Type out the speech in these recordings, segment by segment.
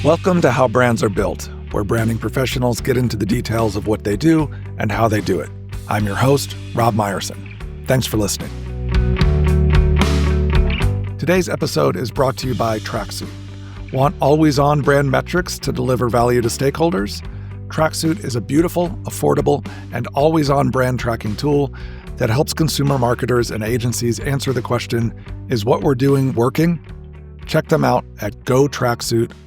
Welcome to How Brands Are Built, where branding professionals get into the details of what they do and how they do it. I'm your host, Rob Meyerson. Thanks for listening. Today's episode is brought to you by Tracksuit. Want always-on brand metrics to deliver value to stakeholders? Tracksuit is a beautiful, affordable, and always-on brand tracking tool that helps consumer marketers and agencies answer the question, is what we're doing working? Check them out at gotracksuit.com.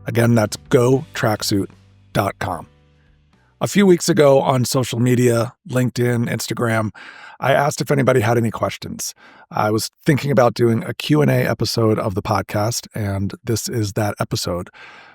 Again, that's gotracksuit.com. A few weeks ago on social media, LinkedIn, Instagram, I asked if anybody had any questions. I was thinking about doing a Q&A episode of the podcast, and this is that episode.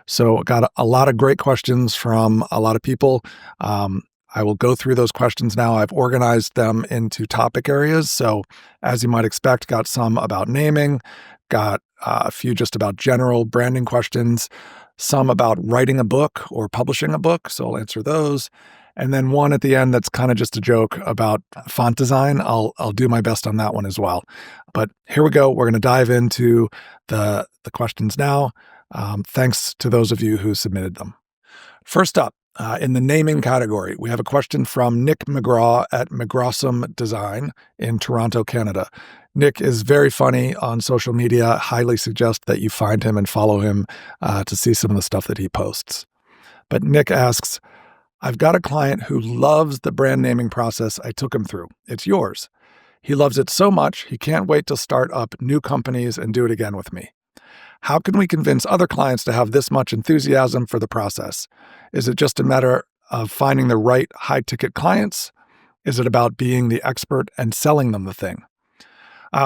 So got a lot of great questions from a lot of people. I will go through those questions now. I've organized them into topic areas. So as you might expect, got some about naming, got a few just about general branding questions, some about writing a book or publishing a book. So I'll answer those. And then one at the end that's kind of just a joke about font design. I'll do my best on that one as well. But here we go. We're going to dive into the questions now. Thanks to those of you who submitted them. First up, in the naming category, we have a question from Nick McGraw at McGrawsome Design in Toronto, Canada. Nick is very funny on social media. Highly suggest that you find him and follow him to see some of the stuff that he posts. But Nick asks, I've got a client who loves the brand naming process I took him through. It's yours. He loves it so much, he can't wait to start up new companies and do it again with me. How can we convince other clients to have this much enthusiasm for the process? Is it just a matter of finding the right high-ticket clients? Is it about being the expert and selling them the thing?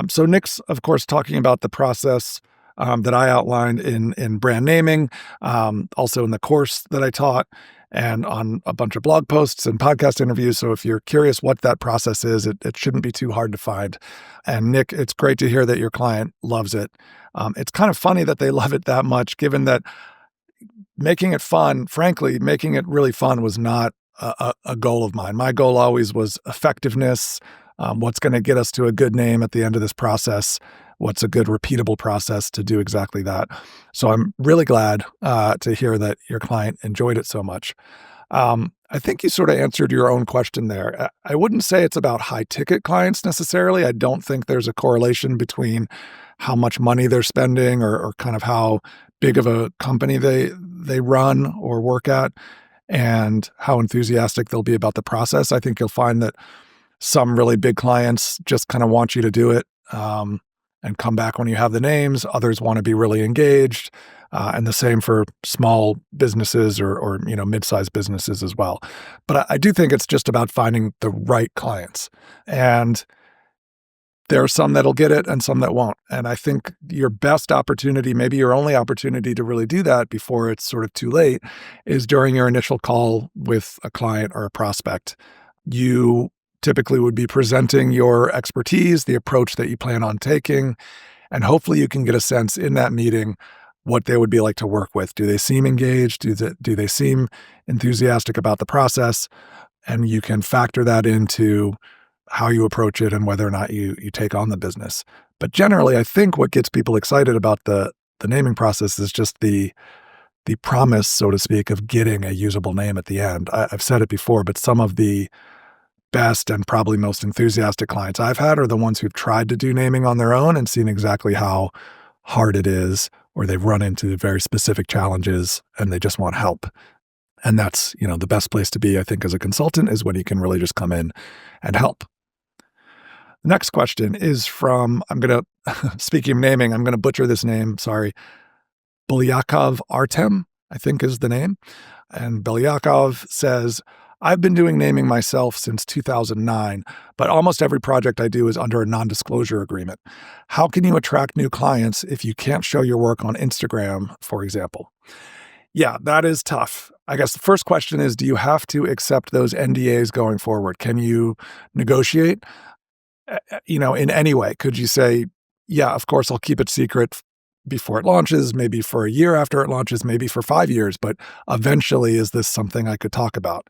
So Nick's, of course, talking about the process that I outlined in brand naming, also in the course that I taught, and on a bunch of blog posts and podcast interviews. So if you're curious what that process is, it shouldn't be too hard to find. And Nick, it's great to hear that your client loves it. It's kind of funny that they love it that much, given that making it fun, frankly, making it really fun was not a goal of mine. My goal always was effectiveness. What's going to get us to a good name at the end of this process? What's a good repeatable process to do exactly that? So I'm really glad to hear that your client enjoyed it so much. I think you sort of answered your own question there. I wouldn't say it's about high ticket clients necessarily. I don't think there's a correlation between how much money they're spending or kind of how big of a company they run or work at and how enthusiastic they'll be about the process. I think you'll find that some really big clients just kind of want you to do it and come back when you have the names. Others want to be really engaged, and the same for small businesses or mid-sized businesses as well. But I do think it's just about finding the right clients. And there are some that'll get it and some that won't. And I think your best opportunity, maybe your only opportunity to really do that before it's sort of too late, is during your initial call with a client or a prospect. You typically would be presenting your expertise, the approach that you plan on taking, and hopefully you can get a sense in that meeting what they would be like to work with. Do they seem engaged? Do they seem enthusiastic about the process? And you can factor that into how you approach it and whether or not you take on the business. But generally, I think what gets people excited about the naming process is just the promise, so to speak, of getting a usable name at the end. I've said it before, but some of the best and probably most enthusiastic clients I've had are the ones who've tried to do naming on their own and seen exactly how hard it is, or they've run into very specific challenges and they just want help. And that's, the best place to be, I think, as a consultant is when you can really just come in and help. The next question is from, speaking of naming, I'm going to butcher this name, sorry. Belyakov Artem, I think is the name. And Belyakov says, I've been doing naming myself since 2009, but almost every project I do is under a non-disclosure agreement. How can you attract new clients if you can't show your work on Instagram, for example? Yeah, that is tough. I guess the first question is, do you have to accept those NDAs going forward? Can you negotiate, in any way? Could you say, yeah, of course, I'll keep it secret before it launches, maybe for a year after it launches, maybe for 5 years, but eventually is this something I could talk about?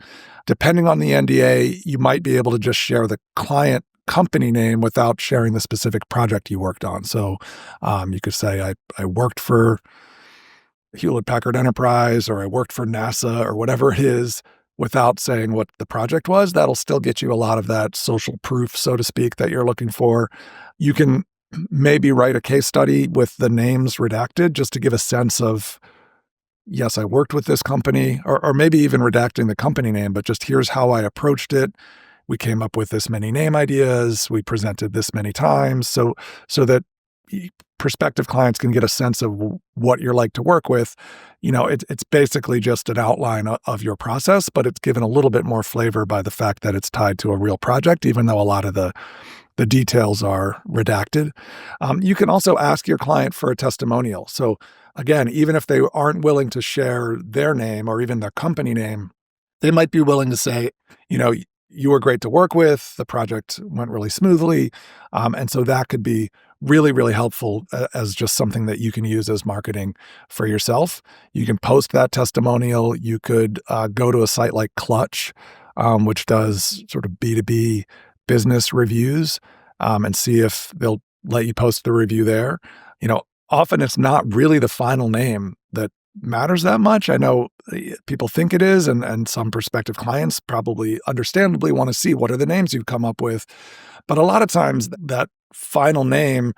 Depending on the NDA, you might be able to just share the client company name without sharing the specific project you worked on. So you could say, I worked for Hewlett Packard Enterprise or I worked for NASA or whatever it is without saying what the project was, that'll still get you a lot of that social proof, so to speak, that you're looking for. You can maybe write a case study with the names redacted just to give a sense of, yes, I worked with this company, or maybe even redacting the company name, but just here's how I approached it. We came up with this many name ideas. We presented this many times. So that prospective clients can get a sense of what you're like to work with. It's basically just an outline of your process, but it's given a little bit more flavor by the fact that it's tied to a real project, even though a lot of the details are redacted. You can also ask your client for a testimonial. So again, even if they aren't willing to share their name or even their company name, they might be willing to say, you know, you were great to work with. The project went really smoothly. And so that could be really, really helpful as just something that you can use as marketing for yourself. You can post that testimonial. You could go to a site like Clutch, which does sort of B2B business reviews, and see if they'll let you post the review there. Often it's not really the final name that matters that much. I know people think it is, and some prospective clients probably understandably want to see what are the names you've come up with. But a lot of times that final name,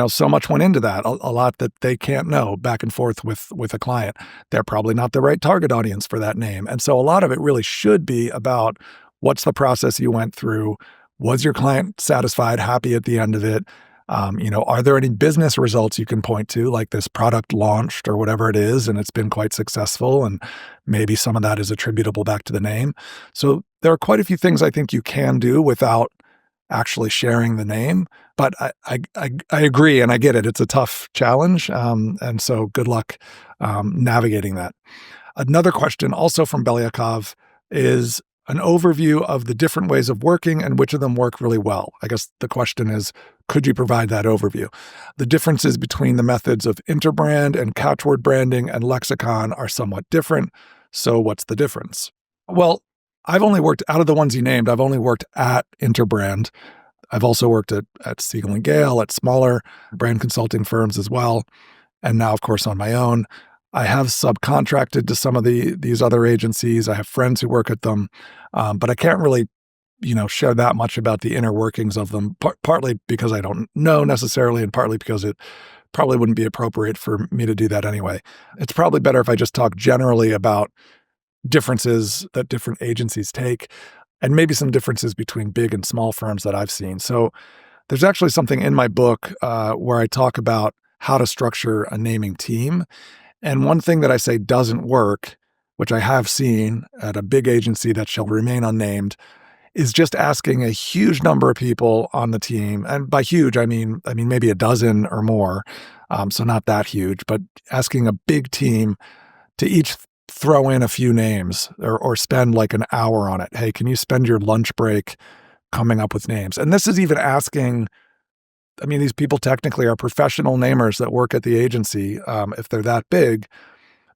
so much went into that, a lot that they can't know back and forth with a client. They're probably not the right target audience for that name. And so a lot of it really should be about what's the process you went through? Was your client satisfied, happy at the end of it? Are there any business results you can point to, like this product launched or whatever it is, and it's been quite successful, and maybe some of that is attributable back to the name. So there are quite a few things I think you can do without actually sharing the name. But I agree, and I get it. It's a tough challenge, and so good luck navigating that. Another question, also from Belyakov, is an overview of the different ways of working and which of them work really well. I guess the question is, could you provide that overview? The differences between the methods of interbrand and catchword branding and lexicon are somewhat different. So what's the difference? Well, I've only worked, out of the ones you named, I've only worked at Interbrand. I've also worked at Siegel and Gale, at smaller brand consulting firms as well. And now, of course, on my own. I have subcontracted to some of these other agencies. I have friends who work at them, but I can't really, share that much about the inner workings of them, partly because I don't know necessarily, and partly because it probably wouldn't be appropriate for me to do that anyway. It's probably better if I just talk generally about differences that different agencies take, and maybe some differences between big and small firms that I've seen. So there's actually something in my book where I talk about how to structure a naming team. And one thing that I say doesn't work, which I have seen at a big agency that shall remain unnamed, is just asking a huge number of people on the team. And by huge, I mean maybe a dozen or more. So not that huge, but asking a big team to each throw in a few names or spend like an hour on it. Hey, can you spend your lunch break coming up with names? And this is even asking, these people technically are professional namers that work at the agency, if they're that big.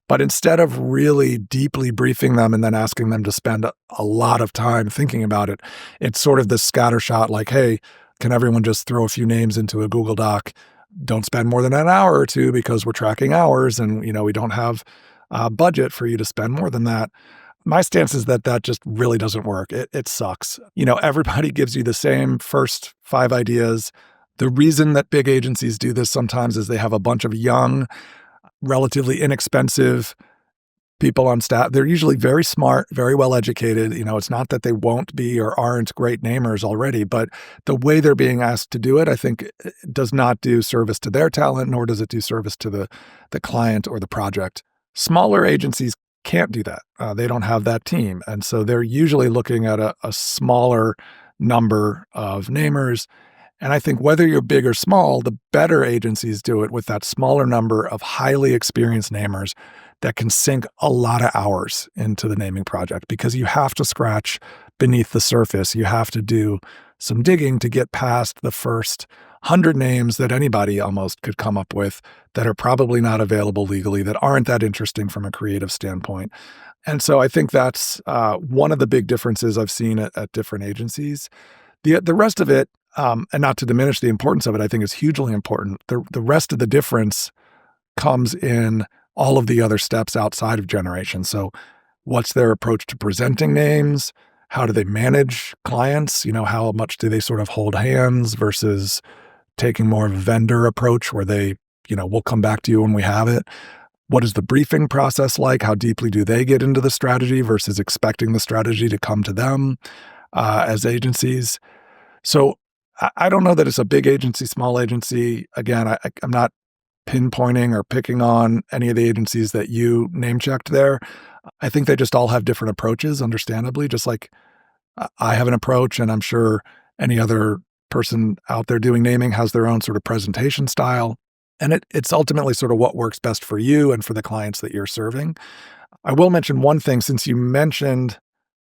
But instead of really deeply briefing them and then asking them to spend a lot of time thinking about it, it's sort of this scattershot like, hey, can everyone just throw a few names into a Google Doc? Don't spend more than an hour or two because we're tracking hours and, we don't have a budget for you to spend more than that. My stance is that just really doesn't work. It sucks. Everybody gives you the same first 5 ideas. The reason that big agencies do this sometimes is they have a bunch of young, relatively inexpensive people on staff. They're usually very smart, very well educated. It's not that they won't be or aren't great namers already, but the way they're being asked to do it, I think, does not do service to their talent, nor does it do service to the client or the project. Smaller agencies can't do that. They don't have that team. And so they're usually looking at a smaller number of namers. And I think whether you're big or small, the better agencies do it with that smaller number of highly experienced namers that can sink a lot of hours into the naming project, because you have to scratch beneath the surface. You have to do some digging to get past the first 100 names that anybody almost could come up with that are probably not available legally, that aren't that interesting from a creative standpoint. And so I think that's one of the big differences I've seen at different agencies. The rest of it, and not to diminish the importance of it, I think is hugely important. The rest of the difference comes in all of the other steps outside of generation. So what's their approach to presenting names? How do they manage clients? How much do they sort of hold hands versus taking more of a vendor approach where they, we'll come back to you when we have it? What is the briefing process like? How deeply do they get into the strategy versus expecting the strategy to come to them as agencies? So I don't know that it's a big agency, small agency. Again, I'm not pinpointing or picking on any of the agencies that you name checked there. I think they just all have different approaches, understandably, just like I have an approach, and I'm sure any other person out there doing naming has their own sort of presentation style. And it's ultimately sort of what works best for you and for the clients that you're serving. I will mention one thing since you mentioned,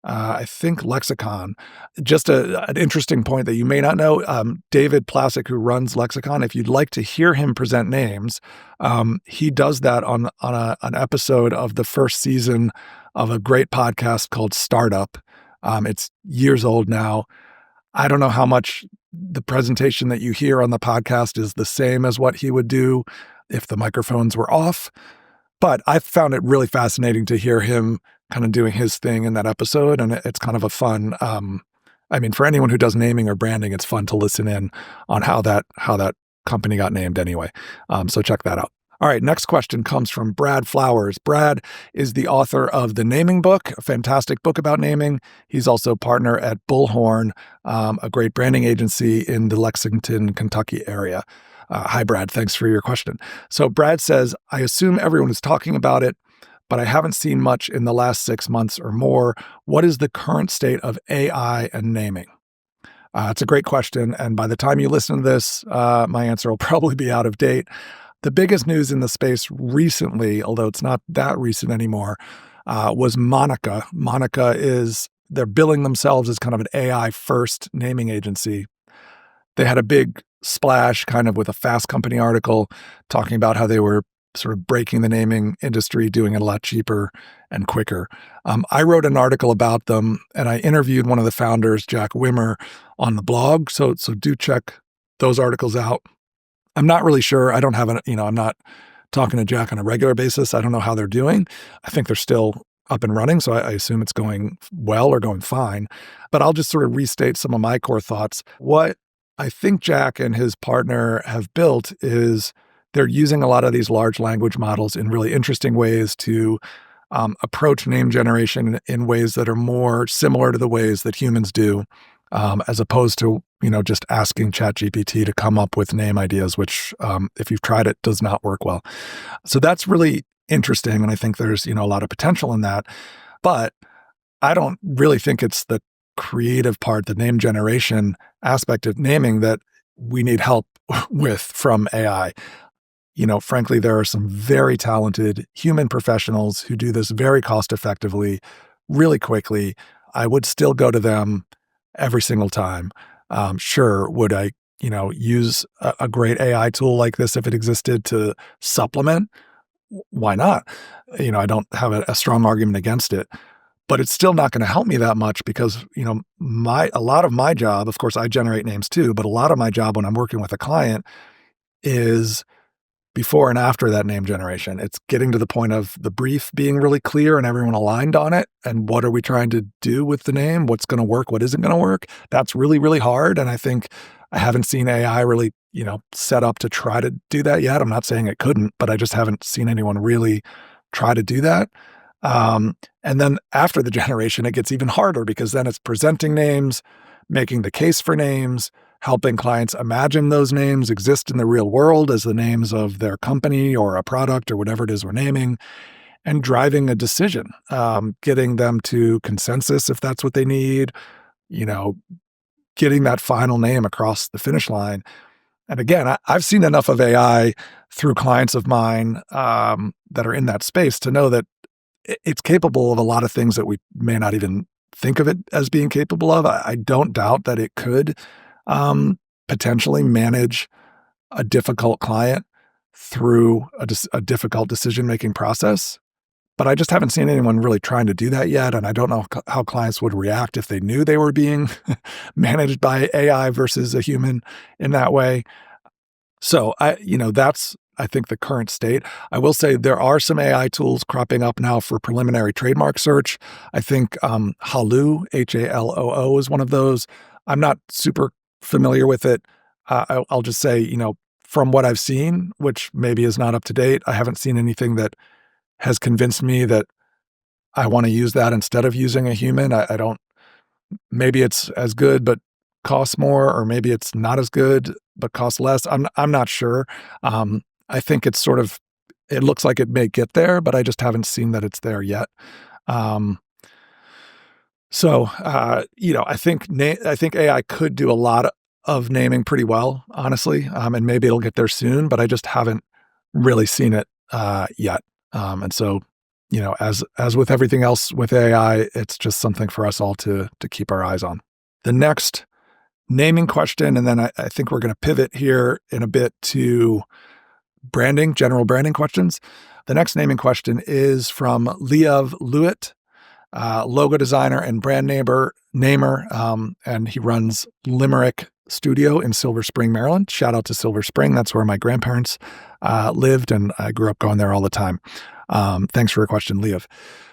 I think Lexicon, just an interesting point that you may not know. David Plassick, who runs Lexicon, if you'd like to hear him present names, he does that on an episode of the first season of a great podcast called Startup. It's years old now. I don't know how much the presentation that you hear on the podcast is the same as what he would do if the microphones were off. But I found it really fascinating to hear him kind of doing his thing in that episode. And it's kind of a fun, for anyone who does naming or branding, it's fun to listen in on how that company got named anyway. So check that out. All right, next question comes from Brad Flowers. Brad is the author of The Naming Book, a fantastic book about naming. He's also partner at Bullhorn, a great branding agency in the Lexington, Kentucky area. Hi, Brad. Thanks for your question. So Brad says, I assume everyone is talking about it, but I haven't seen much in the last 6 months or more. What is the current state of AI and naming? It's a great question. And by the time you listen to this, my answer will probably be out of date. The biggest news in the space recently, although it's not that recent anymore, was Monica. They're billing themselves as kind of an AI-first naming agency. They had a big splash kind of with a Fast Company article talking about how they were sort of breaking the naming industry, doing it a lot cheaper and quicker. I wrote an article about them, and I interviewed one of the founders, Jack Wimmer, on the blog. So do check those articles out. I'm not really sure. I don't have I'm not talking to Jack on a regular basis. I don't know how they're doing. I think they're still up and running, so I assume it's going well or going fine. But I'll just sort of restate some of my core thoughts. What I think Jack and his partner have built is they're using a lot of these large language models in really interesting ways to approach name generation in ways that are more similar to the ways that humans do, as opposed to, just asking ChatGPT to come up with name ideas, which, if you've tried it, does not work well. So that's really interesting. And I think there's, a lot of potential in that. But I don't really think it's the creative part, the name generation aspect of naming that we need help with from AI. Frankly, there are some very talented human professionals who do this very cost effectively, really quickly. I would still go to them every single time. Sure, would I, use a great AI tool like this if it existed to supplement? Why not? I don't have a strong argument against it, but it's still not going to help me that much because, a lot of my job, of course, I generate names too, but a lot of my job when I'm working with a client is before and after that name generation. It's getting to the point of the brief being really clear and everyone aligned on it. And what are we trying to do with the name? What's going to work? What isn't going to work? That's really, really hard. And I think I haven't seen AI really, set up to try to do that yet. I'm not saying it couldn't, but I just haven't seen anyone really try to do that. And then after the generation, it gets even harder because then it's presenting names, making the case for names, helping clients imagine those names exist in the real world as the names of their company or a product or whatever it is we're naming, and driving a decision, getting them to consensus if that's what they need, getting that final name across the finish line. And again, I've seen enough of AI through clients of mine that are in that space to know that it's capable of a lot of things that we may not even think of it as being capable of. I don't doubt that it could potentially manage a difficult client through a difficult decision-making process. But I just haven't seen anyone really trying to do that yet. And I don't know how clients would react if they knew they were being managed by AI versus a human in that way. So that's I think the current state. I will say there are some AI tools cropping up now for preliminary trademark search. I think Haloo, Haloo, is one of those. I'm not super familiar with it. I'll just say, from what I've seen, which maybe is not up to date, I haven't seen anything that has convinced me that I want to use that instead of using a human. I don't. Maybe it's as good but costs more, or maybe it's not as good but costs less. I'm not sure. I think it's sort of, it looks like it may get there, but I just haven't seen that it's there yet. Um, I think AI could do a lot of naming pretty well, honestly, and maybe it'll get there soon, but I just haven't really seen it yet. And so, as with everything else with AI, it's just something for us all to keep our eyes on. The next naming question, and then I think we're going to pivot here in a bit to branding, general branding questions. The next naming question is from Liev Lewitt, logo designer and brand namer, and he runs Limerick Studio in Silver Spring, Maryland. Shout out to Silver Spring. That's where my grandparents lived, and I grew up going there all the time. Thanks for your question, Liev.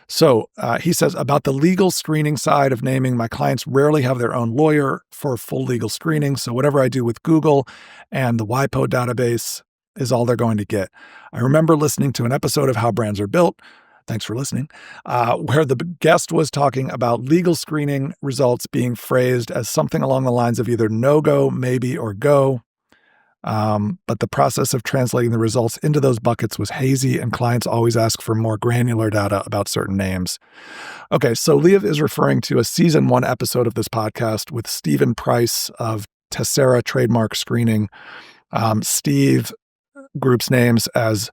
So he says, about the legal screening side of naming, my clients rarely have their own lawyer for full legal screening. So whatever I do with Google and the WIPO database is all they're going to get. I remember listening to an episode of How Brands Are Built, thanks for listening, where the guest was talking about legal screening results being phrased as something along the lines of either no go, maybe, or go. But the process of translating the results into those buckets was hazy, and clients always ask for more granular data about certain names. Okay, so Liev is referring to a season 1 episode of this podcast with Stephen Price of Tessera Trademark Screening. Steve groups names as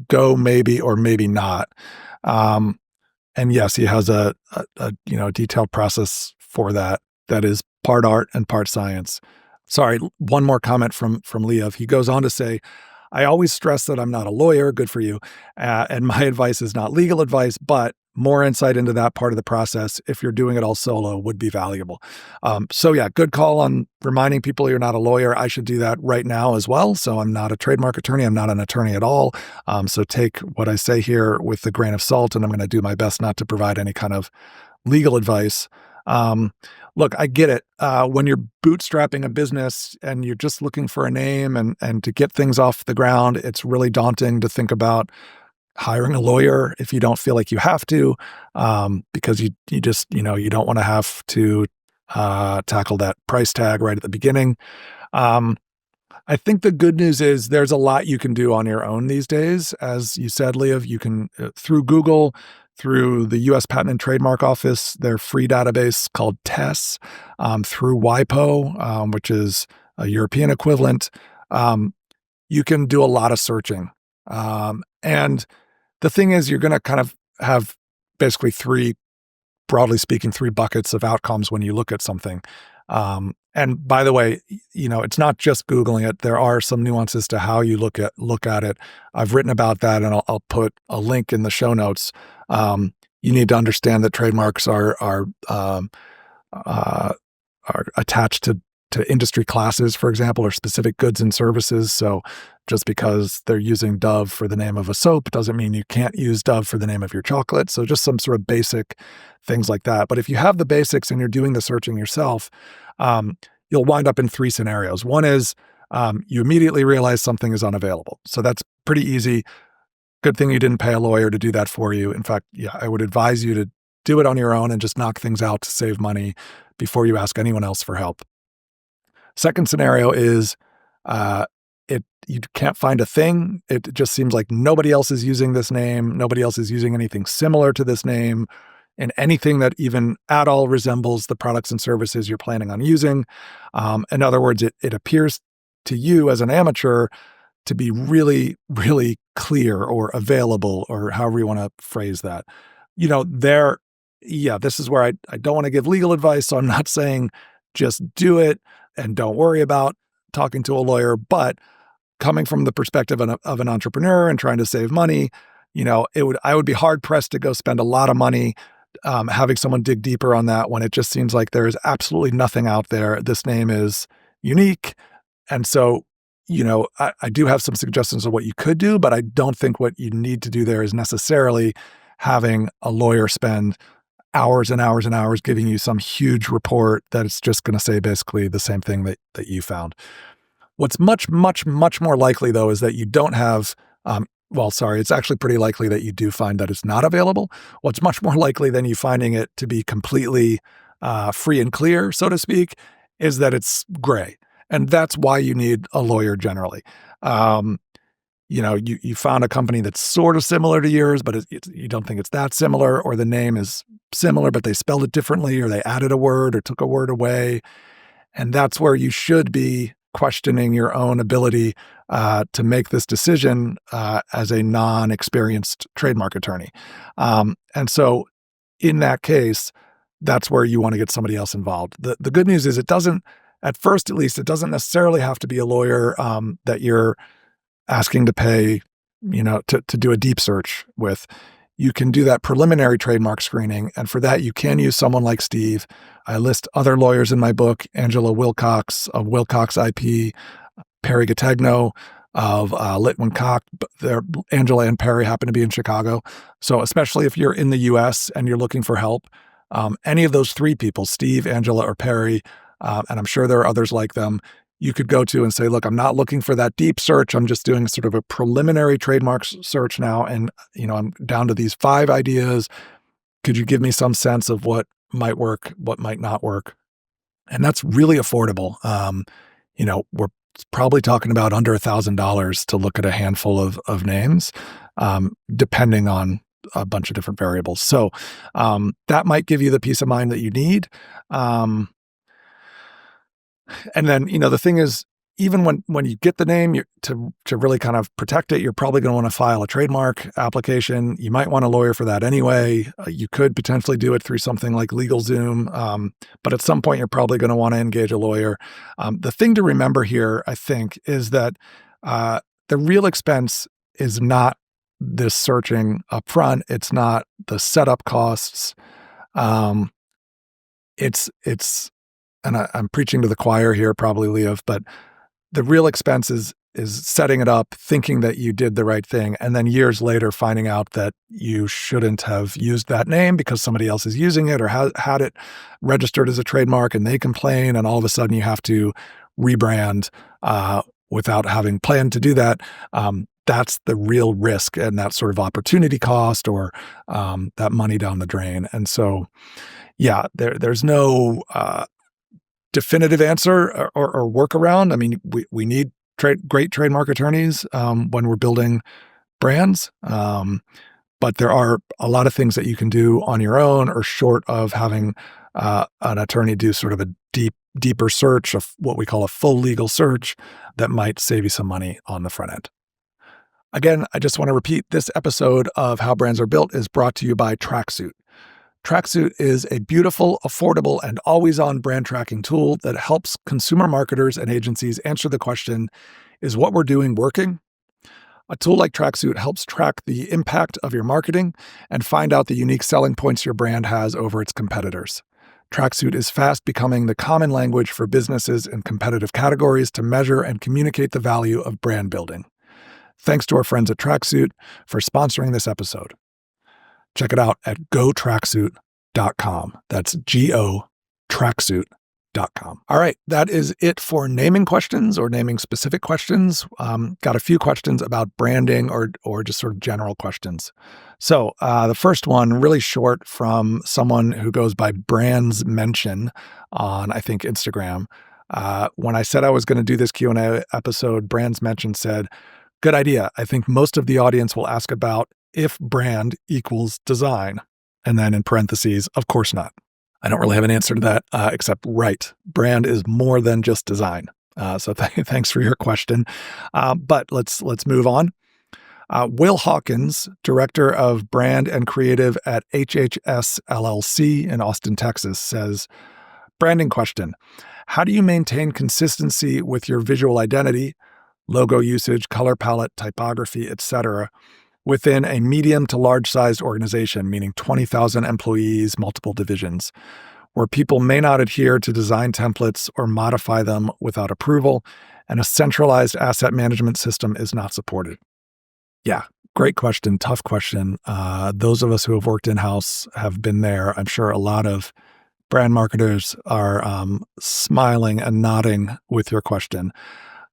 go, maybe, or maybe not. And yes, he has a detailed process for that is part art and part science. Sorry, one more comment from Liev. He goes on to say, I always stress that I'm not a lawyer, good for you, and my advice is not legal advice, but more insight into that part of the process, if you're doing it all solo, would be valuable. So yeah, good call on reminding people you're not a lawyer. I should do that right now as well. So I'm not a trademark attorney. I'm not an attorney at all. So take what I say here with a grain of salt, and I'm going to do my best not to provide any kind of legal advice. Look, I get it. When you're bootstrapping a business and you're just looking for a name and to get things off the ground, it's really daunting to think about hiring a lawyer if you don't feel like you have to, because you just, you don't want to have to tackle that price tag right at the beginning. I think the good news is there's a lot you can do on your own these days. As you said, Liev, you can, through Google, through the U.S. Patent and Trademark Office, their free database called TESS, through WIPO, which is a European equivalent, you can do a lot of searching. And the thing is, you're going to kind of have basically broadly speaking, three buckets of outcomes when you look at something. And by the way, it's not just Googling it. There are some nuances to how you look at it. I've written about that, and I'll put a link in the show notes. You need to understand that trademarks are attached to industry classes, for example, or specific goods and services. So just because they're using Dove for the name of a soap doesn't mean you can't use Dove for the name of your chocolate. So just some sort of basic things like that. But if you have the basics and you're doing the searching yourself, you'll wind up in three scenarios. One is you immediately realize something is unavailable. So that's pretty easy. Good thing you didn't pay a lawyer to do that for you. In fact, yeah, I would advise you to do it on your own and just knock things out to save money before you ask anyone else for help. Second scenario is you can't find a thing. It just seems like nobody else is using this name. Nobody else is using anything similar to this name and anything that even at all resembles the products and services you're planning on using. In other words, it appears to you as an amateur to be really, really clear or available, or however you want to phrase that. This is where I don't want to give legal advice, so I'm not saying just do it and don't worry about talking to a lawyer, but coming from the perspective of an entrepreneur and trying to save money, I would be hard pressed to go spend a lot of money having someone dig deeper on that when it just seems like there is absolutely nothing out there. This name is unique. And so, I do have some suggestions of what you could do, but I don't think what you need to do there is necessarily having a lawyer spend hours and hours and hours giving you some huge report that it's just going to say basically the same thing that you found. What's much, much, much more likely, though, is that you don't have, it's actually pretty likely that you do find that it's not available. What's much more likely than you finding it to be completely free and clear, so to speak, is that it's gray. And that's why you need a lawyer generally. You found a company that's sort of similar to yours, but you don't think it's that similar, or the name is similar, but they spelled it differently, or they added a word or took a word away. And that's where you should be questioning your own ability to make this decision as a non-experienced trademark attorney. And so in that case, that's where you want to get somebody else involved. The good news is it doesn't, at first at least, it doesn't necessarily have to be a lawyer that you're asking to pay, to do a deep search with. You can do that preliminary trademark screening. And for that, you can use someone like Steve. I list other lawyers in my book, Angela Wilcox of Wilcox IP, Perry Gategno of Litwin Koch. Angela and Perry happen to be in Chicago. So especially if you're in the US and you're looking for help, any of those three people, Steve, Angela, or Perry, and I'm sure there are others like them, you could go to and say, look, I'm not looking for that deep search. I'm just doing sort of a preliminary trademark search now. And, I'm down to these 5 ideas. Could you give me some sense of what might work, what might not work? And that's really affordable. We're probably talking about under $1,000 to look at a handful of names, depending on a bunch of different variables. So that might give you the peace of mind that you need. And then, the thing is, even when you get the name, to really kind of protect it, you're probably going to want to file a trademark application. You might want a lawyer for that anyway. You could potentially do it through something like LegalZoom, but at some point, you're probably going to want to engage a lawyer. The thing to remember here, I think, is that the real expense is not this searching upfront. It's not the setup costs. And I'm preaching to the choir here, probably, Leov, but the real expense is setting it up, thinking that you did the right thing, and then years later finding out that you shouldn't have used that name because somebody else is using it or had it registered as a trademark, and they complain, and all of a sudden you have to rebrand without having planned to do that. That's the real risk and that sort of opportunity cost or that money down the drain. And so, yeah, there's no definitive answer or workaround. I mean, we need great trademark attorneys when we're building brands, but there are a lot of things that you can do on your own or short of having an attorney do sort of a deeper search of what we call a full legal search that might save you some money on the front end. Again, I just want to repeat, this episode of How Brands Are Built is brought to you by Tracksuit. Tracksuit is a beautiful, affordable, and always-on brand tracking tool that helps consumer marketers and agencies answer the question, is what we're doing working? A tool like Tracksuit helps track the impact of your marketing and find out the unique selling points your brand has over its competitors. Tracksuit is fast becoming the common language for businesses in competitive categories to measure and communicate the value of brand building. Thanks to our friends at Tracksuit for sponsoring this episode. Check it out at gotracksuit.com. That's gotracksuit.com. All right, that is it for naming questions or naming specific questions. Got a few questions about branding or just sort of general questions. So the first one, really short, from someone who goes by Brands Mention on, I think, Instagram. When I said I was going to do this Q&A episode, Brands Mention said, "Good idea. I think most of the audience will ask about if brand equals design." And then in parentheses, of course not. I don't really have an answer to that, except right. Brand is more than just design. So thanks for your question. But let's move on. Will Hawkins, director of brand and creative at HHS LLC in Austin, Texas, says, branding question. How do you maintain consistency with your visual identity, logo usage, color palette, typography, etc., within a medium to large-sized organization, meaning 20,000 employees, multiple divisions? where people may not adhere to design templates or modify them without approval, and a centralized asset management system is not supported? Yeah, great question, tough question. Those of us who have worked in-house have been there. I'm sure a lot of brand marketers are smiling and nodding with your question.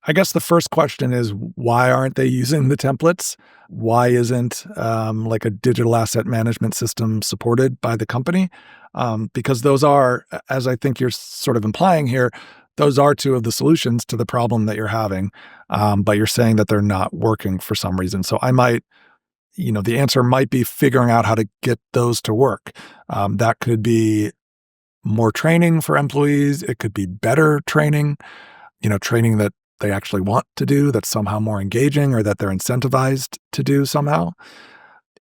I guess the first question is, why aren't they using the templates? Why isn't like a digital asset management system supported by the company? Because those are, as I think you're sort of implying here, those are two of the solutions to the problem that you're having. But you're saying that they're not working for some reason. So I might, the answer might be figuring out how to get those to work. That could be more training for employees. It could be better training, training that they actually want to do, that's somehow more engaging or that they're incentivized to do somehow.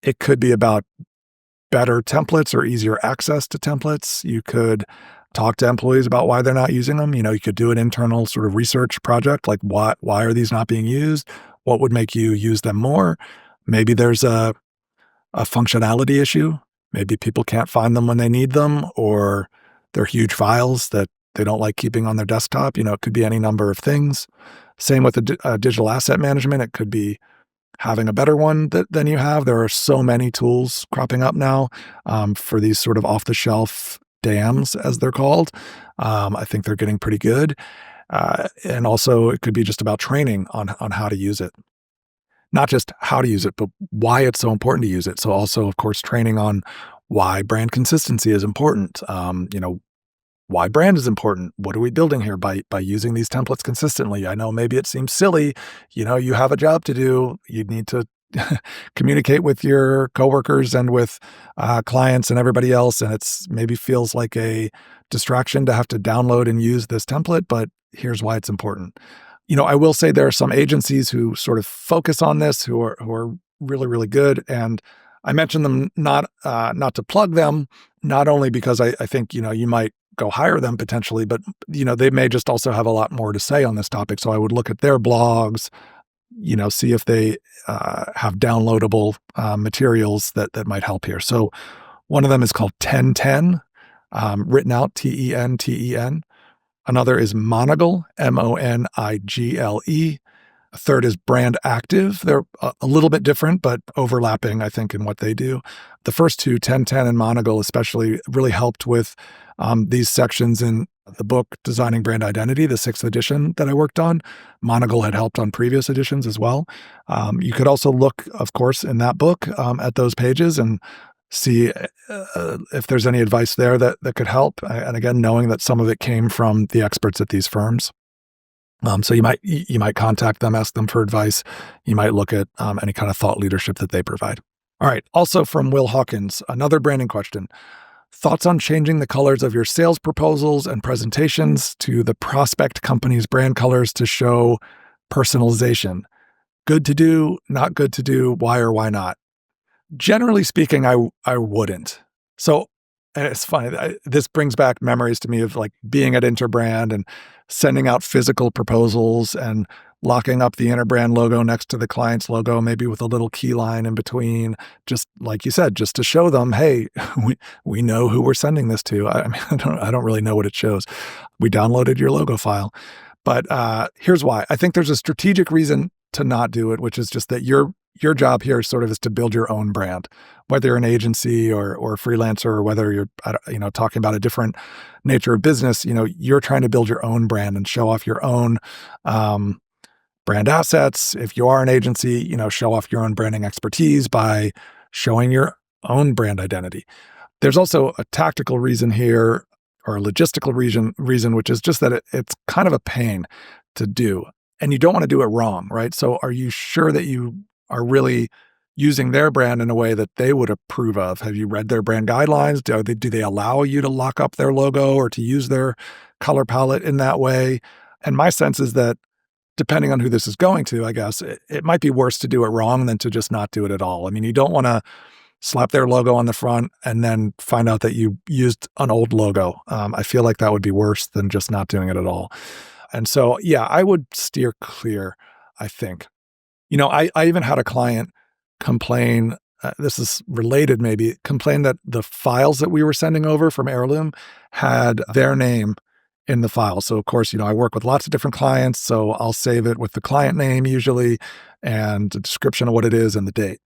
It could be about better templates or easier access to templates. You could talk to employees about why they're not using them. You could do an internal sort of research project, like why are these not being used? What would make you use them more? Maybe there's a functionality issue. Maybe people can't find them when they need them, or they're huge files that they don't like keeping on their desktop. It could be any number of things. Same with digital asset management. It could be having a better one than you have. There are so many tools cropping up now for these sort of off-the-shelf dams, as they're called. I think they're getting pretty good. And also, it could be just about training on how to use it. Not just how to use it, but why it's so important to use it. So also, of course, training on why brand consistency is important. Why brand is important. What are we building here by using these templates consistently? I know maybe it seems silly. You have a job to do. You need to communicate with your coworkers and with clients and everybody else. And it's maybe feels like a distraction to have to download and use this template, but here's why it's important. I will say there are some agencies who sort of focus on this, who are really, really good. And I mentioned them not to plug them, not only because I think, you might go hire them potentially, but, they may just also have a lot more to say on this topic. So I would look at their blogs, see if they have downloadable materials that might help here. So one of them is called 1010, written out TENTEN. Another is Monogle, MONIGLE. A third is Brand Active. They're a little bit different, but overlapping, I think, in what they do. The first two, 1010 and Monogle especially, really helped with these sections in the book, Designing Brand Identity, the 6th edition that I worked on. Monogle had helped on previous editions as well. You could also look, of course, in that book at those pages and see if there's any advice there that could help. And again, knowing that some of it came from the experts at these firms. So you might contact them, ask them for advice. You might look at any kind of thought leadership that they provide. All right. Also from Will Hawkins, another branding question. Thoughts on changing the colors of your sales proposals and presentations to the prospect company's brand colors to show personalization? Good to do, not good to do, why or why not? Generally speaking, I wouldn't. So, and it's funny, this brings back memories to me of like being at Interbrand and sending out physical proposals and locking up the Interbrand logo next to the client's logo, maybe with a little key line in between, just like you said, just to show them, hey, we know who we're sending this to. I mean, I don't really know what it shows. We downloaded your logo file. But here's why. I think there's a strategic reason to not do it, which is just that your job here sort of is to build your own brand, whether you're an agency or a freelancer, or whether you're, talking about a different nature of business. You're trying to build your own brand and show off your own brand assets. If you are an agency, show off your own branding expertise by showing your own brand identity. There's also a tactical reason here, or a logistical reason, which is just that it's kind of a pain to do, and you don't want to do it wrong, right? So are you sure that you are really using their brand in a way that they would approve of? Have you read their brand guidelines? Do they allow you to lock up their logo or to use their color palette in that way? And my sense is that depending on who this is going to, I guess, it might be worse to do it wrong than to just not do it at all. I mean, you don't want to slap their logo on the front and then find out that you used an old logo. I feel like that would be worse than just not doing it at all. And so, yeah, I would steer clear, I think. I even had a client complain this is related maybe, complained that the files that we were sending over from Heirloom had their name in the file. So of course, I work with lots of different clients, so I'll save it with the client name usually and a description of what it is and the date.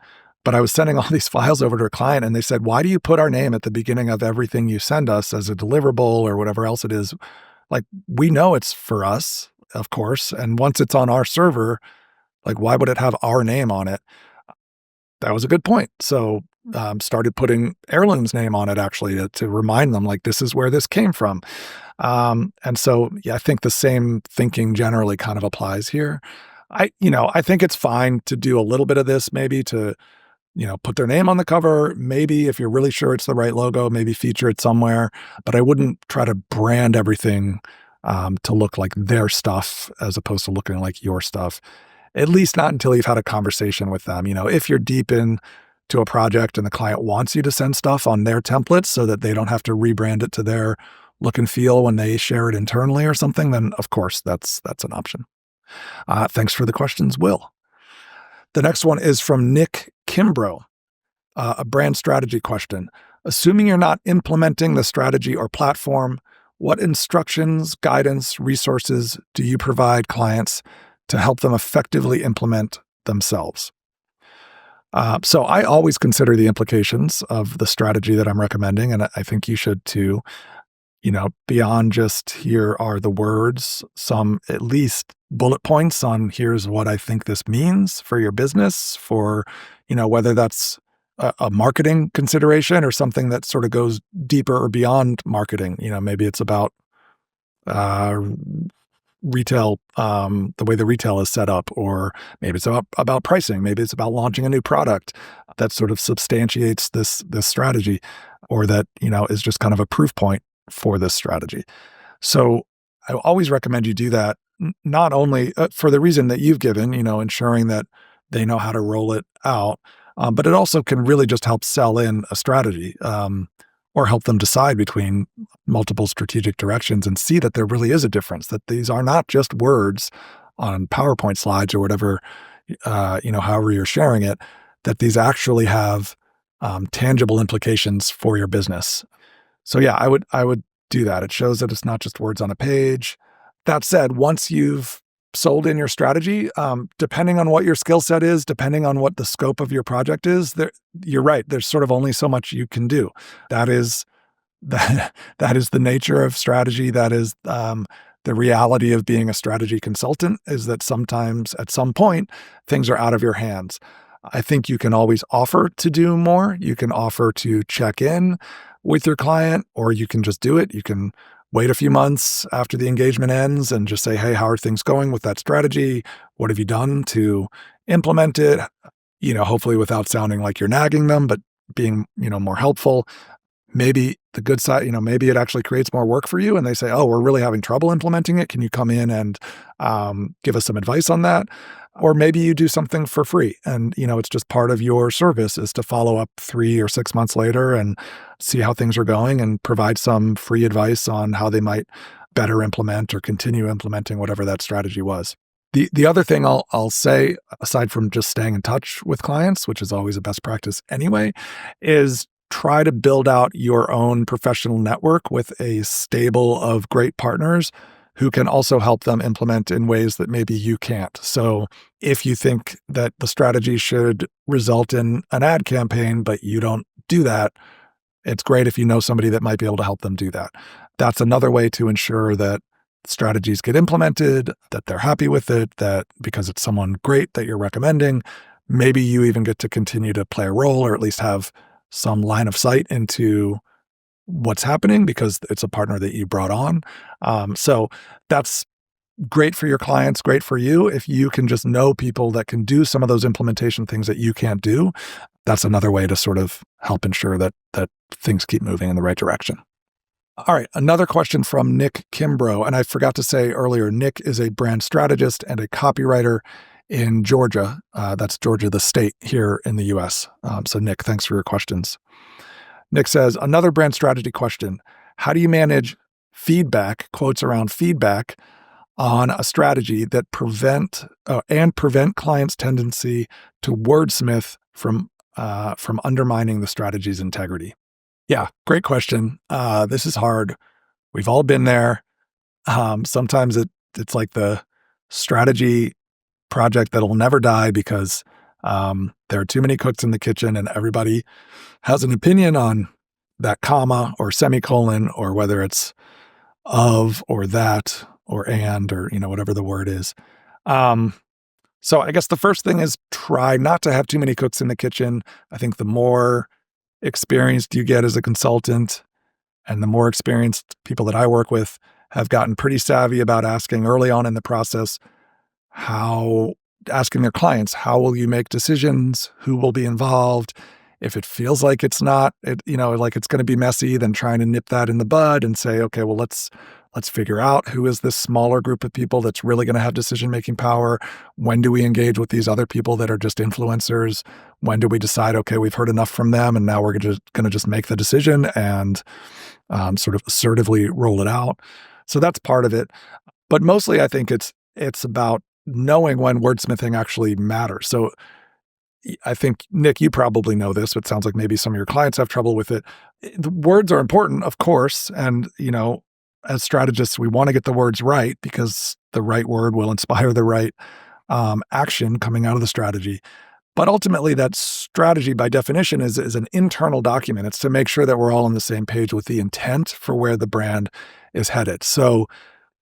But I was sending all these files over to a client and they said, "Why do you put our name at the beginning of everything you send us as a deliverable or whatever else it is? Like, we know it's for us, of course, and once it's on our server, like, why would it have our name on it?" That was a good point. So, started putting Heirloom's name on it actually to remind them, like, this is where this came from. And so, yeah, I think the same thinking generally kind of applies here. I think it's fine to do a little bit of this, maybe to, put their name on the cover. Maybe if you're really sure it's the right logo, maybe feature it somewhere. But I wouldn't try to brand everything to look like their stuff as opposed to looking like your stuff. At least not until you've had a conversation with them. If you're deep into a project and the client wants you to send stuff on their templates so that they don't have to rebrand it to their look and feel when they share it internally or something, then of course that's an option. Thanks for the questions, Will. The next one is from Nick Kimbrough, a brand strategy question. Assuming you're not implementing the strategy or platform, what instructions, guidance, resources do you provide clients to help them effectively implement themselves? So I always consider the implications of the strategy that I'm recommending, and I think you should too. Beyond just here are the words, some at least bullet points on here's what I think this means for your business, for, whether that's a marketing consideration or something that sort of goes deeper or beyond marketing. Maybe it's about uh, retail, the way the retail is set up, or maybe it's about pricing. Maybe it's about launching a new product that sort of substantiates this strategy, or that, is just kind of a proof point for this strategy. So I always recommend you do that, not only for the reason that you've given, ensuring that they know how to roll it out, but it also can really just help sell in a strategy, or help them decide between multiple strategic directions and see that there really is a difference, that these are not just words on PowerPoint slides or whatever, however you're sharing it, that these actually have tangible implications for your business. So yeah, I would do that. It shows that it's not just words on a page. That said, once you've sold in your strategy, depending on what your skill set is, depending on what the scope of your project is, you're right. There's sort of only so much you can do. That is that is the nature of strategy. That is the reality of being a strategy consultant, is that sometimes at some point things are out of your hands. I think you can always offer to do more. You can offer to check in with your client, or you can just do it. You can wait a few months after the engagement ends and just say, "Hey, how are things going with that strategy? What have you done to implement it?" Hopefully without sounding like you're nagging them, but being, more helpful. Maybe the good side, maybe it actually creates more work for you and they say, "Oh, we're really having trouble implementing it. Can you come in and give us some advice on that?" Or maybe you do something for free and, it's just part of your service is to follow up 3 or 6 months later and see how things are going and provide some free advice on how they might better implement or continue implementing whatever that strategy was. The other thing I'll say, aside from just staying in touch with clients, which is always a best practice anyway, is try to build out your own professional network with a stable of great partners who can also help them implement in ways that maybe you can't. So if you think that the strategy should result in an ad campaign, but you don't do that, it's great if you know somebody that might be able to help them do that. That's another way to ensure that strategies get implemented, that they're happy with it, that because it's someone great that you're recommending, maybe you even get to continue to play a role or at least have some line of sight into what's happening because it's a partner that you brought on. So that's great for your clients, great for you. If you can just know people that can do some of those implementation things that you can't do, that's another way to sort of help ensure that things keep moving in the right direction. All right, another question from Nick Kimbrough. And I forgot to say earlier, Nick is a brand strategist and a copywriter in Georgia. That's Georgia, the state here in the US. So Nick, thanks for your questions. Nick says, another brand strategy question. How do you manage feedback, quotes around feedback, on a strategy that prevent clients' tendency to wordsmith from from undermining the strategy's integrity? Yeah, great question. This is hard. We've all been there. Sometimes it's like the strategy project that'll never die because there are too many cooks in the kitchen and everybody has an opinion on that comma or semicolon or whether it's of or that or and or whatever the word is. Um, so I guess the first thing is try not to have too many cooks in the kitchen. I think the more experienced you get as a consultant and the more experienced people that I work with have gotten pretty savvy about asking early on in the process how asking their clients, how will you make decisions? Who will be involved? If it feels like it's not, like it's going to be messy, then trying to nip that in the bud and say, okay, well, let's figure out who is this smaller group of people that's really going to have decision-making power. When do we engage with these other people that are just influencers? When do we decide, okay, we've heard enough from them and now we're going to just make the decision and sort of assertively roll it out. So that's part of it. But mostly I think it's about knowing when wordsmithing actually matters. So I think, Nick, you probably know this, but it sounds like maybe some of your clients have trouble with it. The words are important, of course. And, as strategists, we want to get the words right because the right word will inspire the right action coming out of the strategy. But ultimately, that strategy, by definition, is an internal document. It's to make sure that we're all on the same page with the intent for where the brand is headed. So,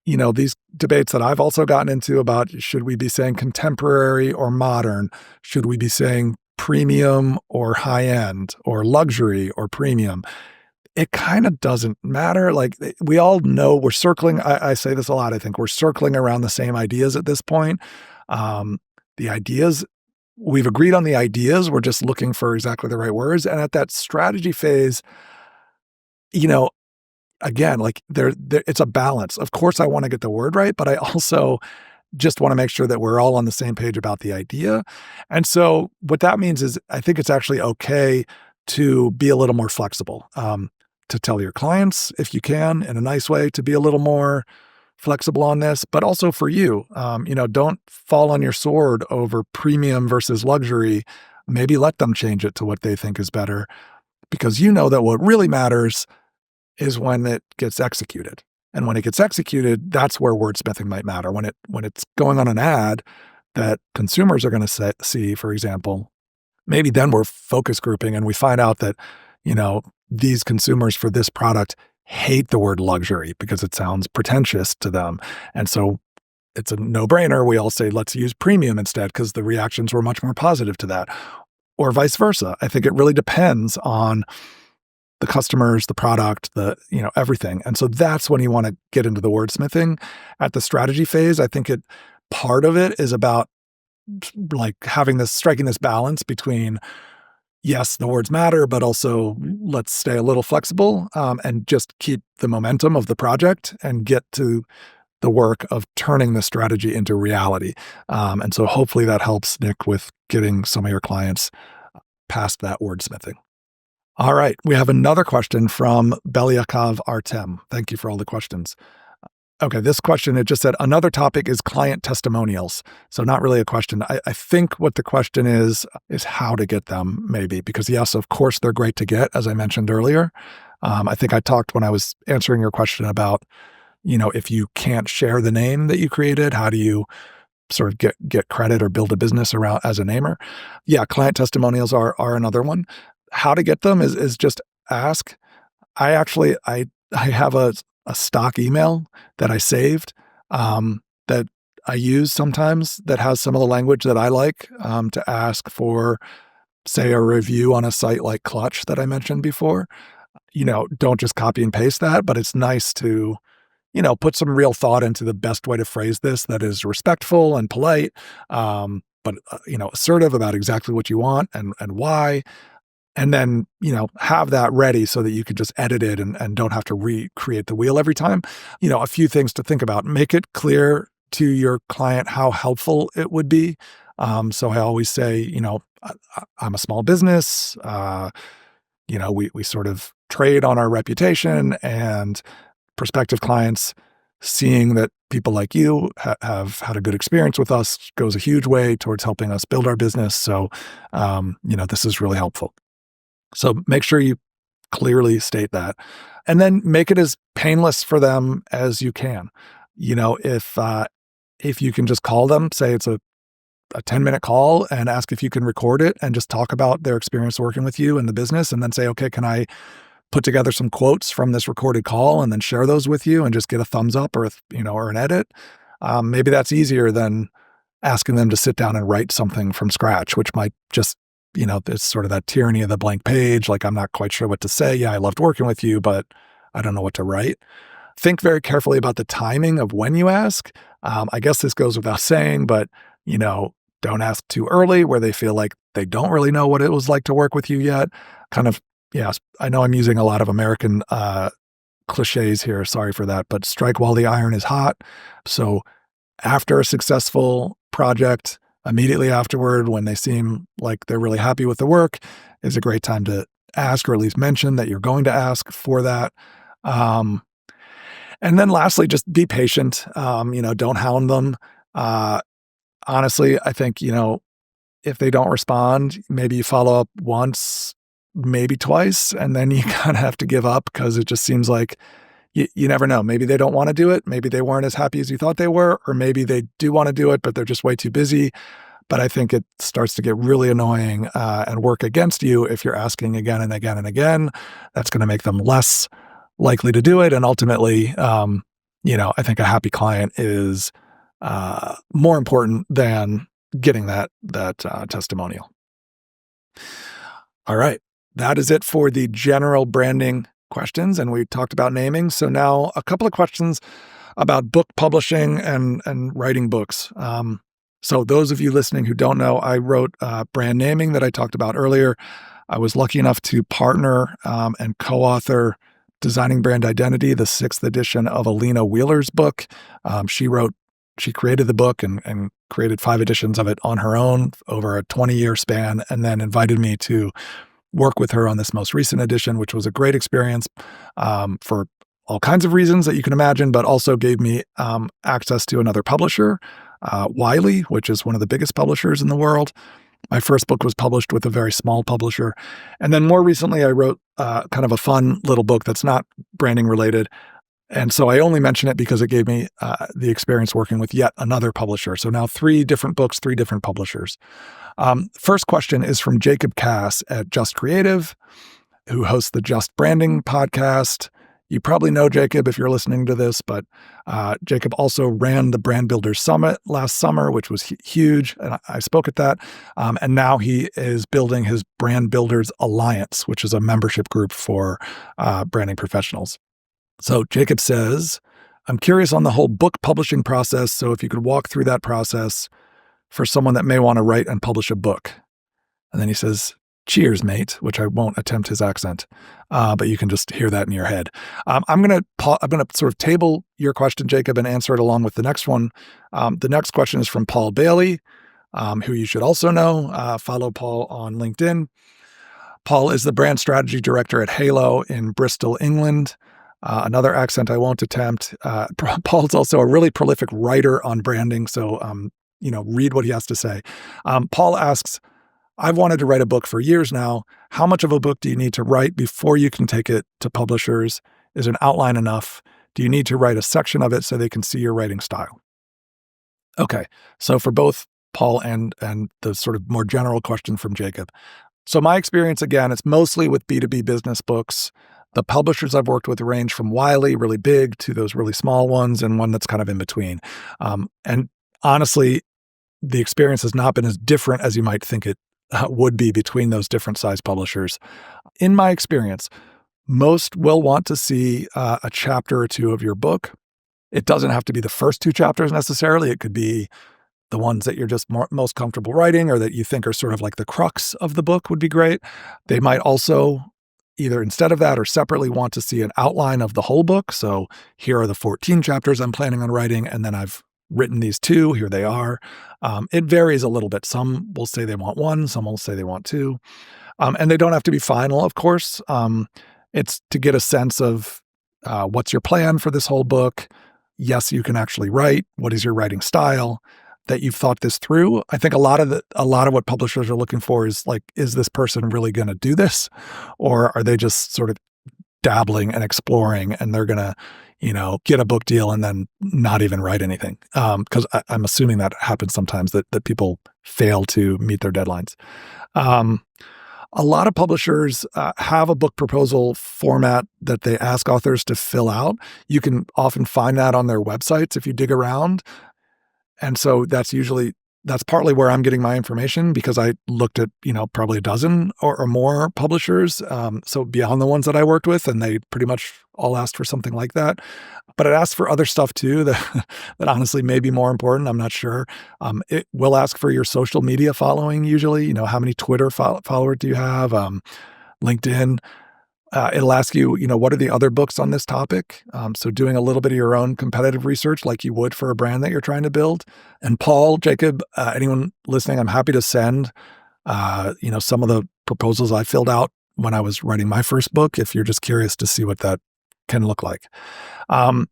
these debates that I've also gotten into about should we be saying contemporary or modern? Should we be saying premium or high end or luxury or premium? It kind of doesn't matter. Like we all know we're circling. I say this a lot. I think we're circling around the same ideas at this point. The ideas, we've agreed on the ideas. We're just looking for exactly the right words. And at that strategy phase, again, like there it's a balance. Of course, I want to get the word right, but I also just want to make sure that we're all on the same page about the idea. And so what that means is I think it's actually okay to be a little more flexible, to tell your clients, if you can, in a nice way, to be a little more flexible on this, but also for you, don't fall on your sword over premium versus luxury. Maybe let them change it to what they think is better because you know that what really matters is when it gets executed. And when it gets executed, that's where wordsmithing might matter. When it's going on an ad that consumers are going to see, for example, maybe then we're focus grouping and we find out that, these consumers for this product hate the word luxury because it sounds pretentious to them. And so it's a no-brainer. We all say, let's use premium instead because the reactions were much more positive to that. Or vice versa. I think it really depends on the customers, the product, everything. And so that's when you want to get into the wordsmithing. At the strategy phase, I think part of it is about like striking this balance between, yes, the words matter, but also let's stay a little flexible and just keep the momentum of the project and get to the work of turning the strategy into reality. And so hopefully that helps, Nick, with getting some of your clients past that wordsmithing. All right. We have another question from Belyakov Artem. Thank you for all the questions. Okay, this question, it just said, another topic is client testimonials. So not really a question. I think what the question is how to get them, maybe, because yes, of course, they're great to get, as I mentioned earlier. I think I talked when I was answering your question about, if you can't share the name that you created, how do you sort of get credit or build a business around as a namer? Yeah, client testimonials are another one. How to get them is just ask. I have a stock email that I saved that I use sometimes that has some of the language that I like to ask for, say, a review on a site like Clutch that I mentioned before. Don't just copy and paste that, but it's nice to, put some real thought into the best way to phrase this that is respectful and polite, but assertive about exactly what you want and why. And then, have that ready so that you can just edit it and don't have to recreate the wheel every time. A few things to think about. Make it clear to your client how helpful it would be. So I always say, I'm a small business. We sort of trade on our reputation, and prospective clients seeing that people like you have had a good experience with us goes a huge way towards helping us build our business. So, this is really helpful. So make sure you clearly state that, and then make it as painless for them as you can. If you can just call them, say it's a 10-minute call, and ask if you can record it and just talk about their experience working with you and the business, and then say, okay, can I put together some quotes from this recorded call and then share those with you and just get a thumbs up or an edit. Maybe that's easier than asking them to sit down and write something from scratch, which might just, there's sort of that tyranny of the blank page. Like, I'm not quite sure what to say. Yeah, I loved working with you, but I don't know what to write. Think very carefully about the timing of when you ask. I guess this goes without saying, but, don't ask too early where they feel like they don't really know what it was like to work with you yet. Kind of, yes, I know I'm using a lot of American cliches here. Sorry for that, but strike while the iron is hot. So after a successful project, immediately afterward, when they seem like they're really happy with the work, is a great time to ask, or at least mention that you're going to ask for that. And then lastly, just be patient. Don't hound them. Honestly, I think, if they don't respond, maybe you follow up once, maybe twice, and then you kind of have to give up because it just seems like you never know. Maybe they don't want to do it. Maybe they weren't as happy as you thought they were, or maybe they do want to do it, but they're just way too busy. But I think it starts to get really annoying and work against you if you're asking again and again and again. That's going to make them less likely to do it. And ultimately, I think a happy client is more important than getting that testimonial. All right. That is it for the general branding questions. And we talked about naming. So now a couple of questions about book publishing and writing books. So those of you listening who don't know, I wrote brand naming that I talked about earlier. I was lucky enough to partner and co-author Designing Brand Identity, the 6th edition of Alina Wheeler's book. She created the book and created 5 editions of it on her own over a 20-year span, and then invited me to work with her on this most recent edition, which was a great experience for all kinds of reasons that you can imagine, but also gave me access to another publisher, Wiley, which is one of the biggest publishers in the world. My first book was published with a very small publisher. And then more recently, I wrote kind of a fun little book that's not branding related. And so I only mention it because it gave me the experience working with yet another publisher. So now 3 different books, 3 different publishers. First question is from Jacob Cass at Just Creative, who hosts the Just Branding podcast. You probably know Jacob if you're listening to this, but Jacob also ran the Brand Builders Summit last summer, which was huge, and I spoke at that. And now he is building his Brand Builders Alliance, which is a membership group for branding professionals. So Jacob says, I'm curious on the whole book publishing process, so if you could walk through that process for someone that may want to write and publish a book. And then he says, cheers, mate, which I won't attempt his accent, but you can just hear that in your head. I'm going to sort of table your question, Jacob, and answer it along with the next one. The next question is from Paul Bailey, who you should also know. Follow Paul on LinkedIn. Paul is the brand strategy director at Halo in Bristol, England. Another accent I won't attempt. Paul's also a really prolific writer on branding, so read what he has to say. Paul asks, I've wanted to write a book for years now. How much of a book do you need to write before you can take it to publishers? Is an outline enough? Do you need to write a section of it so they can see your writing style? Okay, so for both Paul and the sort of more general question from Jacob. So my experience, again, it's mostly with B2B business books. The publishers I've worked with range from Wiley, really big, to those really small ones, and one that's kind of in between. And honestly, the experience has not been as different as you might think it would be between those different size publishers. In my experience, most will want to see a chapter or 2 of your book. It doesn't have to be the first 2 chapters necessarily. It could be the ones that you're just most comfortable writing, or that you think are sort of like the crux of the book would be great. They might also either instead of that or separately want to see an outline of the whole book. So here are the 14 chapters I'm planning on writing, and then I've written these 2, here they are. It varies a little bit. Some will say they want 1, some will say they want 2. And they don't have to be final, of course. It's to get a sense of what's your plan for this whole book, yes, you can actually write. What is your writing style? That you've thought this through. I think a lot of what publishers are looking for is like, is this person really going to do this, or are they just sort of dabbling and exploring, and they're going to, get a book deal and then not even write anything? Because I'm assuming that happens sometimes, that people fail to meet their deadlines. Um, a lot of publishers have a book proposal format that they ask authors to fill out. You can often find that on their websites if you dig around. And so that's partly where I'm getting my information, because I looked at, probably a dozen or more publishers, so beyond the ones that I worked with, and they pretty much all asked for something like that. But it asked for other stuff too that that honestly may be more important. I'm not sure. It will ask for your social media following usually. How many Twitter followers do you have? LinkedIn. It'll ask you, what are the other books on this topic? So doing a little bit of your own competitive research like you would for a brand that you're trying to build. And Paul, Jacob, anyone listening, I'm happy to send, some of the proposals I filled out when I was writing my first book, if you're just curious to see what that can look like. To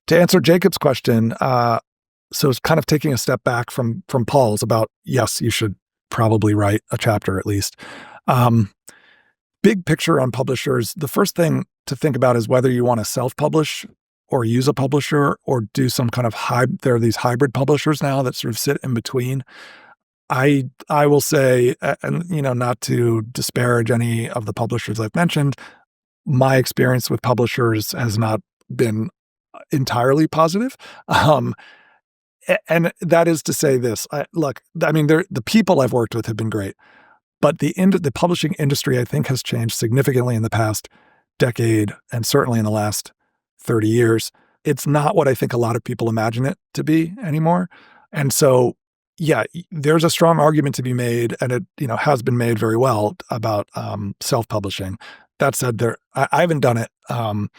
answer Jacob's question, so it's kind of taking a step back from Paul's about, yes, you should probably write a chapter at least. Big picture on publishers, the first thing to think about is whether you want to self-publish or use a publisher or do some kind of there are these hybrid publishers now that sort of sit in between. I will say, and not to disparage any of the publishers I've mentioned, my experience with publishers has not been entirely positive. And that is to say this, the people I've worked with have been great. But the publishing industry, I think, has changed significantly in the past decade, and certainly in the last 30 years. It's not what I think a lot of people imagine it to be anymore. And so, yeah, there's a strong argument to be made, and it has been made very well about self-publishing. That said, I haven't done it. I'm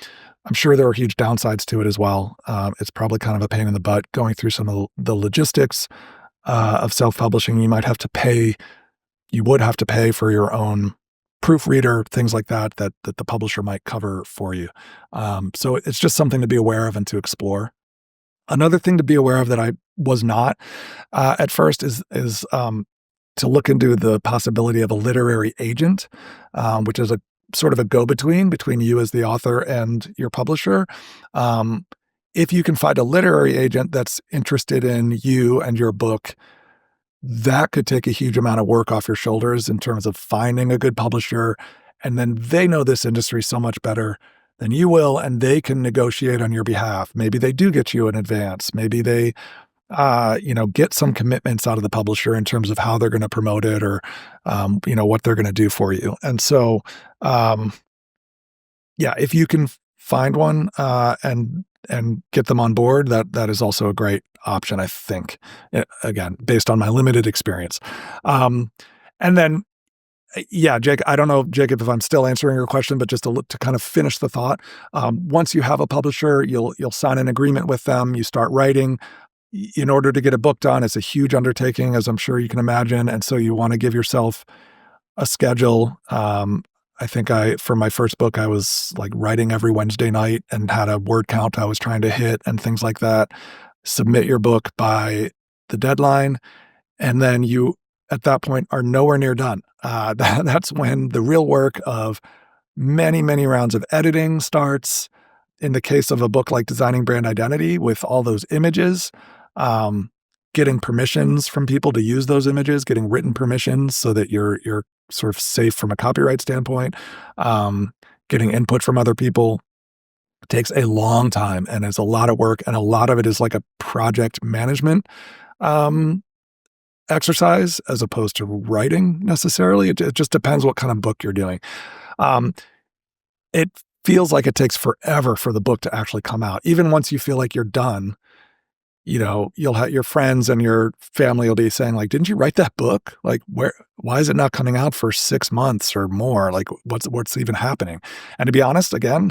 sure there are huge downsides to it as well. It's probably kind of a pain in the butt going through some of the logistics of self-publishing. You would have to pay for your own proofreader, things like that the publisher might cover for you. So it's just something to be aware of and to explore. Another thing to be aware of that I was not at first is to look into the possibility of a literary agent, which is a sort of a go-between between you as the author and your publisher. If you can find a literary agent that's interested in you and your book, that could take a huge amount of work off your shoulders in terms of finding a good publisher. And then they know this industry so much better than you will, and they can negotiate on your behalf. Maybe they do get you in advance. Maybe they, get some commitments out of the publisher in terms of how they're going to promote it, or, what they're going to do for you. And so, if you can find one, and get them on board, that is also a great option, I think, again, based on my limited experience. And then, Jake, I don't know, Jacob, if I'm still answering your question, but just to kind of finish the thought, once you have a publisher, you'll sign an agreement with them, you start writing. In order to get a book done, it's a huge undertaking, as I'm sure you can imagine, and so you want to give yourself a schedule. I think for my first book, I was like writing every Wednesday night and had a word count I was trying to hit and things like that. Submit your book by the deadline. And then you, at that point, are nowhere near done. That's when the real work of many, many rounds of editing starts. In the case of a book like Designing Brand Identity, with all those images, getting permissions from people to use those images, getting written permissions so that you're sort of safe from a copyright standpoint, getting input from other people takes a long time, and it's a lot of work, and a lot of it is like a project management exercise as opposed to writing necessarily. It just depends what kind of book you're doing. It feels like it takes forever for the book to actually come out. Even once you feel like you're done, you'll have your friends and your family will be saying like, didn't you write that book? Like, why is it not coming out for 6 months or more? Like, what's even happening? And to be honest, again,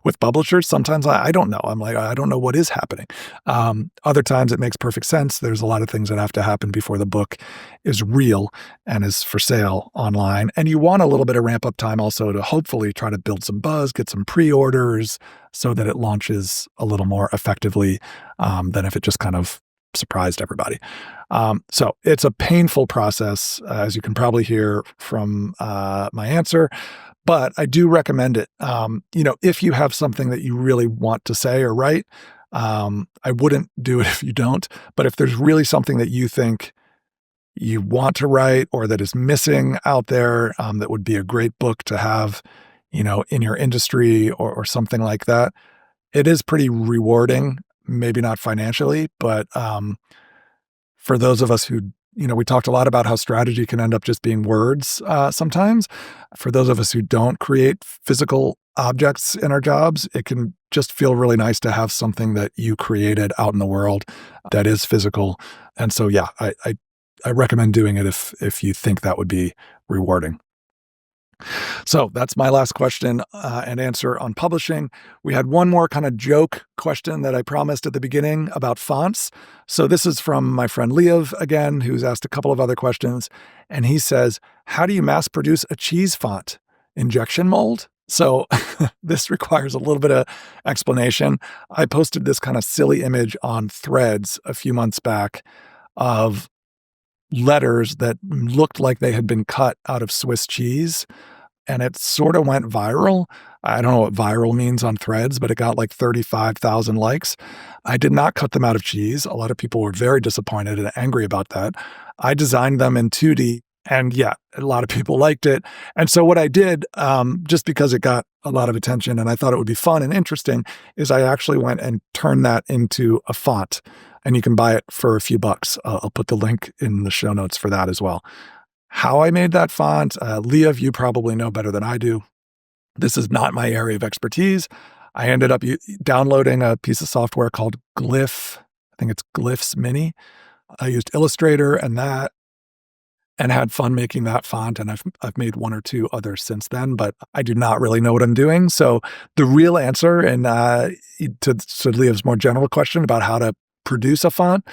With publishers, sometimes I don't know. I'm like, I don't know what is happening. Other times it makes perfect sense. There's a lot of things that have to happen before the book is real and is for sale online. And you want a little bit of ramp up time also to hopefully try to build some buzz, get some pre-orders so that it launches a little more effectively than if it just kind of surprised everybody. So it's a painful process, as you can probably hear from my answer. But I do recommend it. If you have something that you really want to say or write, I wouldn't do it if you don't. But if there's really something that you think you want to write or that is missing out there, that would be a great book to have, in your industry or something like that, it is pretty rewarding. Maybe not financially, but for those of us who we talked a lot about how strategy can end up just being words sometimes. For those of us who don't create physical objects in our jobs, it can just feel really nice to have something that you created out in the world that is physical. And so, yeah, I recommend doing it if you think that would be rewarding. So that's my last question and answer on publishing. We had one more kind of joke question that I promised at the beginning about fonts. So this is from my friend Liev again, who's asked a couple of other questions. And he says, how do you mass produce a cheese font? Injection mold? So this requires a little bit of explanation. I posted this kind of silly image on Threads a few months back of letters that looked like they had been cut out of Swiss cheese. And it sort of went viral. I don't know what viral means on Threads, but it got like 35,000 likes. I did not cut them out of cheese. A lot of people were very disappointed and angry about that. I designed them in 2D, and yeah, a lot of people liked it. And so what I did, just because it got a lot of attention and I thought it would be fun and interesting, is I actually went and turned that into a font. And you can buy it for a few bucks. I'll put the link in the show notes for that as well. How I made that font, Liev, you probably know better than I do. This is not my area of expertise. I ended up downloading a piece of software called Glyph. I think it's Glyphs Mini. I used Illustrator and that, and had fun making that font. And I've made one or two others since then, but I do not really know what I'm doing. So the real answer, and to Liev's more general question about how to produce a font,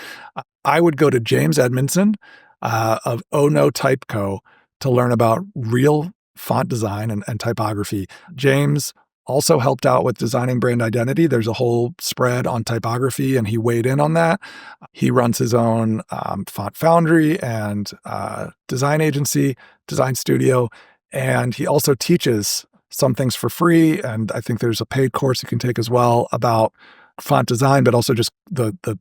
I would go to James Edmondson of Oh No Type Co. to learn about real font design and typography. James also helped out with designing brand identity. There's a whole spread on typography, and he weighed in on that. He runs his own font foundry and design agency, design studio, and he also teaches some things for free. And I think there's a paid course you can take as well about font design, but also just the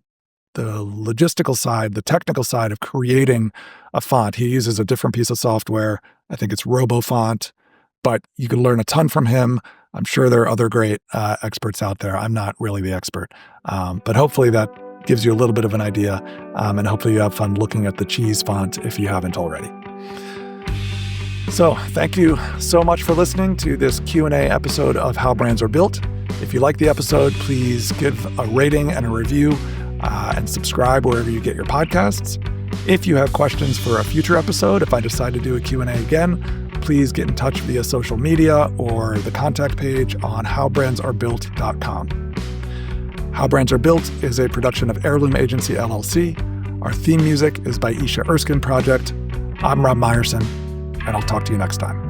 logistical side, the technical side of creating a font. He uses a different piece of software. I think it's RoboFont, but you can learn a ton from him. I'm sure there are other great experts out there. I'm not really the expert, but hopefully that gives you a little bit of an idea, and hopefully you have fun looking at the cheese font if you haven't already. So thank you so much for listening to this Q&A episode of How Brands Are Built. If you like the episode, please give a rating and a review and subscribe wherever you get your podcasts. If you have questions for a future episode, if I decide to do a Q&A again, please get in touch via social media or the contact page on howbrandsarebuilt.com. How Brands Are Built is a production of Heirloom Agency, LLC. Our theme music is by Isha Erskine Project. I'm Rob Meyerson, and I'll talk to you next time.